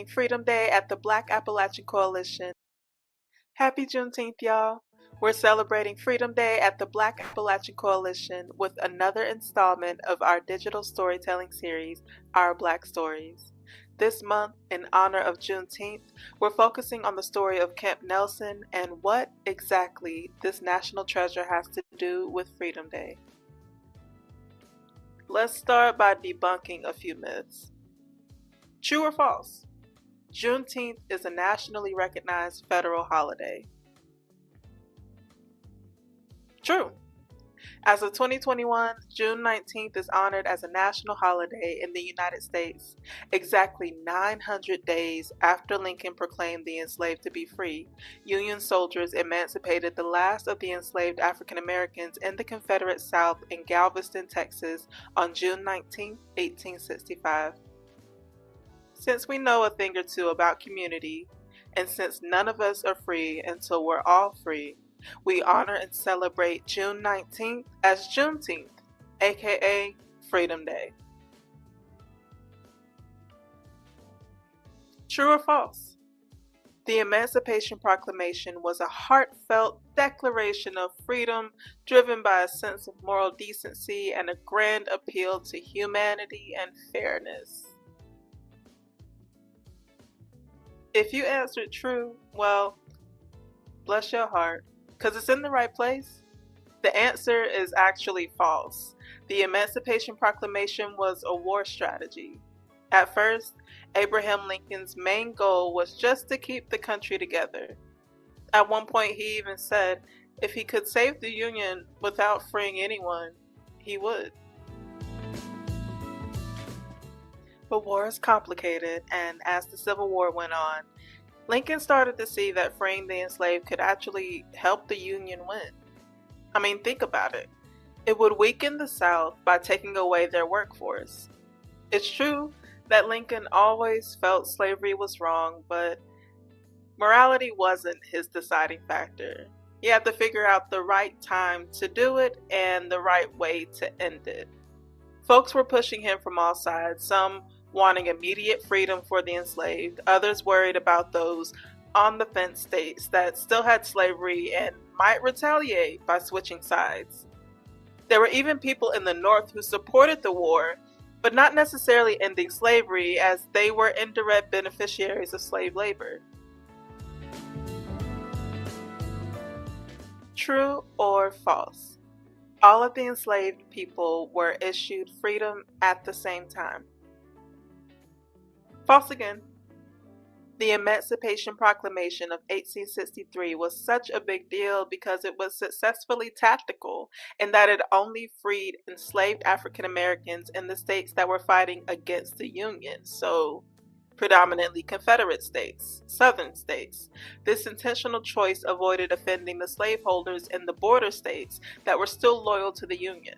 Freedom Day at the Black Appalachian Coalition. Happy Juneteenth, y'all! We're celebrating Freedom Day at the Black Appalachian Coalition with another installment of our digital storytelling series, Our Black Stories. This month, in honor of Juneteenth, we're focusing on the story of Camp Nelson and what exactly this national treasure has to do with Freedom Day. Let's start by debunking a few myths. True or false? Juneteenth is a nationally recognized federal holiday. True. As of 2021, June 19th is honored as a national holiday in the United States, exactly 900 days after Lincoln proclaimed the enslaved to be free. Union soldiers emancipated the last of the enslaved African Americans in the Confederate South in Galveston, Texas on June 19, 1865. Since we know a thing or two about community, and since none of us are free until we're all free, we honor and celebrate June 19th as Juneteenth, aka Freedom Day. True or false? The Emancipation Proclamation was a heartfelt declaration of freedom driven by a sense of moral decency and a grand appeal to humanity and fairness. If you answered true, well, bless your heart, because it's in the right place. The answer is actually false. The Emancipation Proclamation was a war strategy. At first, Abraham Lincoln's main goal was just to keep the country together. At one point, he even said if he could save the Union without freeing anyone, he would. But war is complicated, and as the Civil War went on, Lincoln started to see that freeing the enslaved could actually help the Union win. I mean, think about it. It would weaken the South by taking away their workforce. It's true that Lincoln always felt slavery was wrong, but morality wasn't his deciding factor. He had to figure out the right time to do it and the right way to end it. Folks were pushing him from all sides, some wanting immediate freedom for the enslaved, others worried about those on the fence states that still had slavery and might retaliate by switching sides. There were even people in the North who supported the war, but not necessarily ending slavery, as they were indirect beneficiaries of slave labor. True or false? All of the enslaved people were issued freedom at the same time. False again. The Emancipation Proclamation of 1863 was such a big deal because it was successfully tactical in that it only freed enslaved African Americans in the states that were fighting against the Union, so predominantly Confederate states, Southern states. This intentional choice avoided offending the slaveholders in the border states that were still loyal to the Union.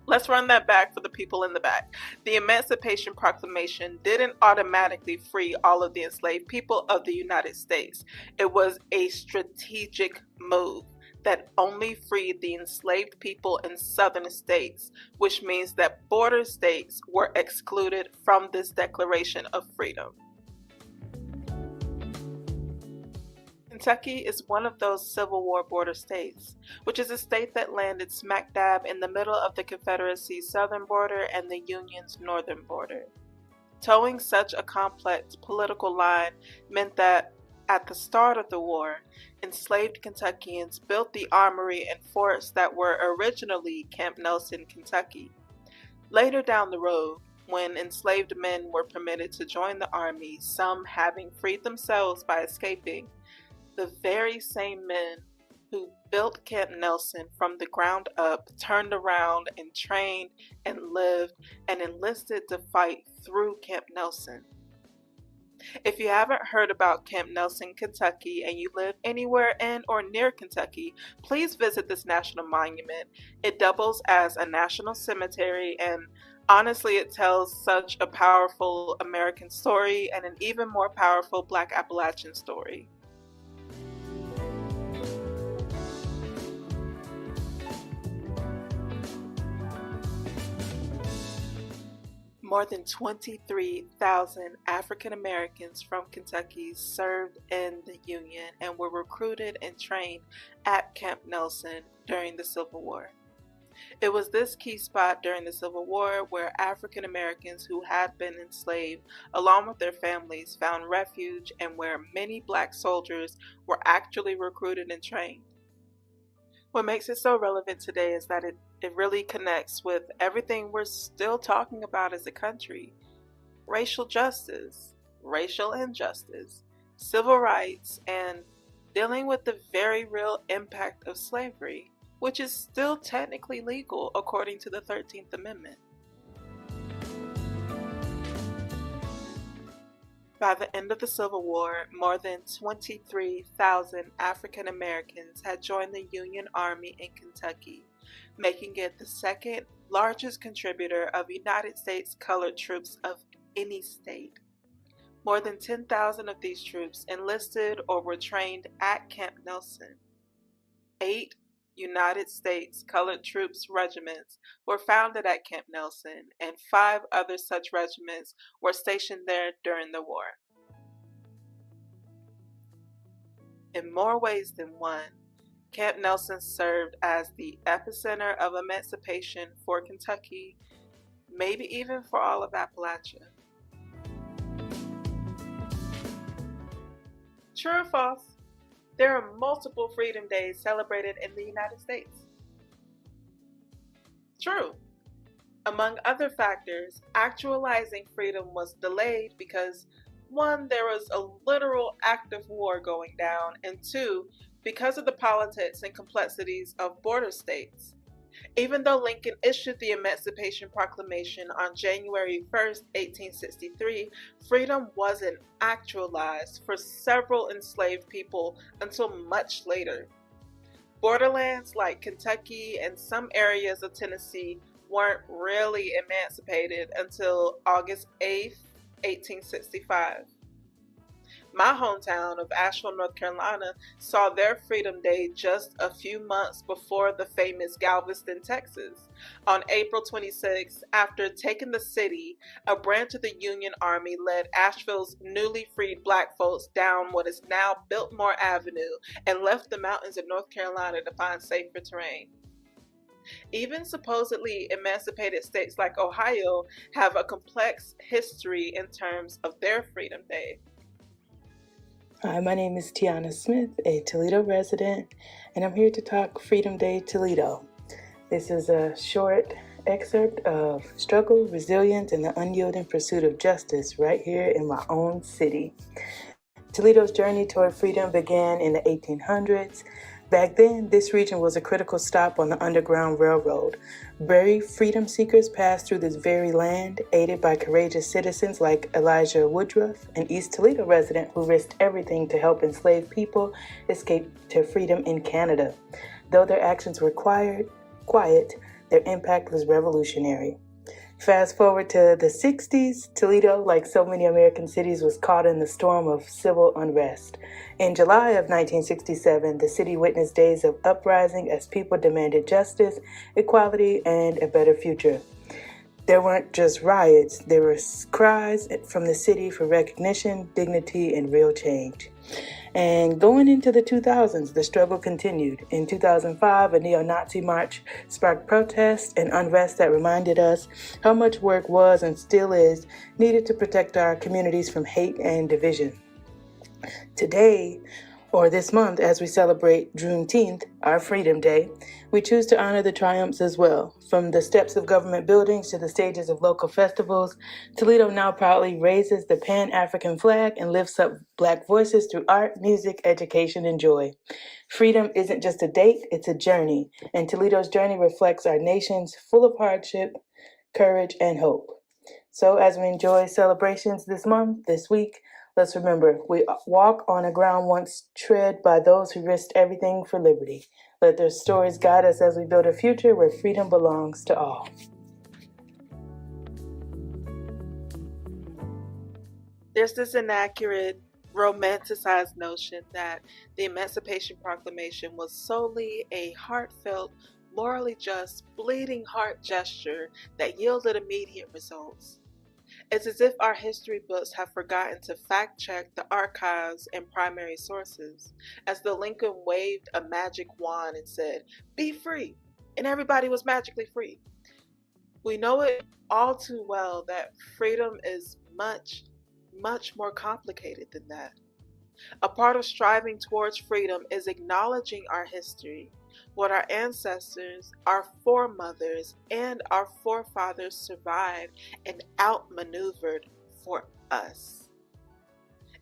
Let's run that back for the people in the back. The Emancipation Proclamation didn't automatically free all of the enslaved people of the United States. It was a strategic move that only freed the enslaved people in southern states, which means that border states were excluded from this declaration of freedom. Kentucky is one of those Civil War border states, which is a state that landed smack dab in the middle of the Confederacy's southern border and the Union's northern border. Towing such a complex political line meant that, at the start of the war, enslaved Kentuckians built the armory and forts that were originally Camp Nelson, Kentucky. Later down the road, when enslaved men were permitted to join the army, some having freed themselves by escaping, the very same men who built Camp Nelson from the ground up turned around and trained and lived and enlisted to fight through Camp Nelson. If you haven't heard about Camp Nelson, Kentucky, and you live anywhere in or near Kentucky, please visit this national monument. It doubles as a national cemetery, and honestly, it tells such a powerful American story and an even more powerful Black Appalachian story. More than 23,000 African Americans from Kentucky served in the Union and were recruited and trained at Camp Nelson during the Civil War. It was this key spot during the Civil War where African Americans who had been enslaved, along with their families, found refuge and where many black soldiers were actually recruited and trained. What makes it so relevant today is that it really connects with everything we're still talking about as a country: racial justice, racial injustice, civil rights, and dealing with the very real impact of slavery, which is still technically legal according to the 13th Amendment. By the end of the Civil War, more than 23,000 African Americans had joined the Union Army in Kentucky, making it the second largest contributor of United States colored troops of any state. More than 10,000 of these troops enlisted or were trained at Camp Nelson. 8 United States colored troops regiments were founded at Camp Nelson, and 5 other such regiments were stationed there during the war. In more ways than one, Camp Nelson served as the epicenter of emancipation for Kentucky, maybe even for all of Appalachia. True or false? There are multiple Freedom Days celebrated in the United States. True. Among other factors, actualizing freedom was delayed because 1, there was a literal active war going down, and 2, because of the politics and complexities of border states. Even though Lincoln issued the Emancipation Proclamation on January 1st, 1863, freedom wasn't actualized for several enslaved people until much later. Borderlands like Kentucky and some areas of Tennessee weren't really emancipated until August 8th, 1865. My hometown of Asheville, North Carolina, saw their Freedom Day just a few months before the famous Galveston, Texas. On April 26, after taking the city, a branch of the Union Army led Asheville's newly freed black folks down what is now Biltmore Avenue and left the mountains of North Carolina to find safer terrain. Even supposedly emancipated states like Ohio have a complex history in terms of their Freedom Day. Hi, my name is Tiana Smith, a Toledo resident, and I'm here to talk Freedom Day Toledo. This is a short excerpt of struggle, resilience, and the unyielding pursuit of justice right here in my own city. Toledo's journey toward freedom began in the 1800s. Back then, this region was a critical stop on the Underground Railroad. Brave freedom seekers passed through this very land, aided by courageous citizens like Elijah Woodruff, an East Toledo resident who risked everything to help enslaved people escape to freedom in Canada. Though their actions were quiet, their impact was revolutionary. Fast forward to the 60s, Toledo, like so many American cities, was caught in the storm of civil unrest. In July of 1967, the city witnessed days of uprising as people demanded justice, equality, and a better future. There weren't just riots, there were cries from the city for recognition, dignity, and real change. And going into the 2000s, the struggle continued. In 2005, a neo-Nazi march sparked protests and unrest that reminded us how much work was and still is needed to protect our communities from hate and division. Today, or this month, as we celebrate Juneteenth, our Freedom Day, we choose to honor the triumphs as well. From the steps of government buildings to the stages of local festivals, Toledo now proudly raises the Pan-African flag and lifts up Black voices through art, music, education, and joy. Freedom isn't just a date, it's a journey, and Toledo's journey reflects our nation's full of hardship, courage, and hope. So as we enjoy celebrations this month, this week, let's remember, we walk on a ground once tread by those who risked everything for liberty. Let their stories guide us as we build a future where freedom belongs to all. There's this inaccurate, romanticized notion that the Emancipation Proclamation was solely a heartfelt, morally just, bleeding heart gesture that yielded immediate results. It's as if our history books have forgotten to fact check the archives and primary sources, as though Lincoln waved a magic wand and said, "Be free," and everybody was magically free. We know it all too well that freedom is much, much more complicated than that. A part of striving towards freedom is acknowledging our history, what our ancestors, our foremothers, and our forefathers survived and outmaneuvered for us.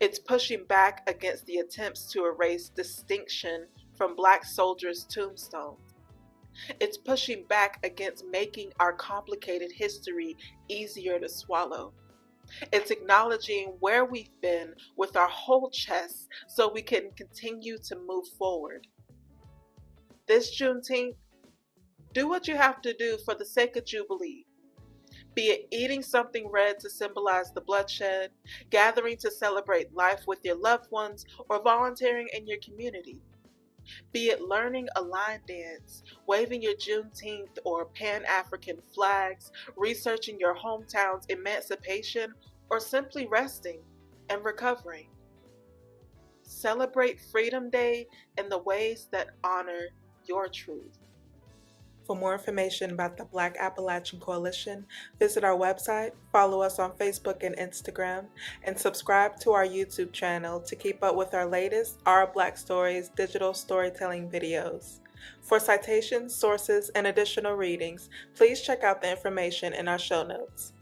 It's pushing back against the attempts to erase distinction from Black soldiers' tombstones. It's pushing back against making our complicated history easier to swallow. It's acknowledging where we've been with our whole chest so we can continue to move forward. This Juneteenth, do what you have to do for the sake of Jubilee. Be it eating something red to symbolize the bloodshed, gathering to celebrate life with your loved ones, or volunteering in your community. Be it learning a line dance, waving your Juneteenth or Pan-African flags, researching your hometown's emancipation, or simply resting and recovering. Celebrate Freedom Day in the ways that honor your truth. For more information about the Black Appalachian Coalition, visit our website, follow us on Facebook and Instagram, and subscribe to our YouTube channel to keep up with our latest Our Black Stories digital storytelling videos. For citations, sources, and additional readings, please check out the information in our show notes.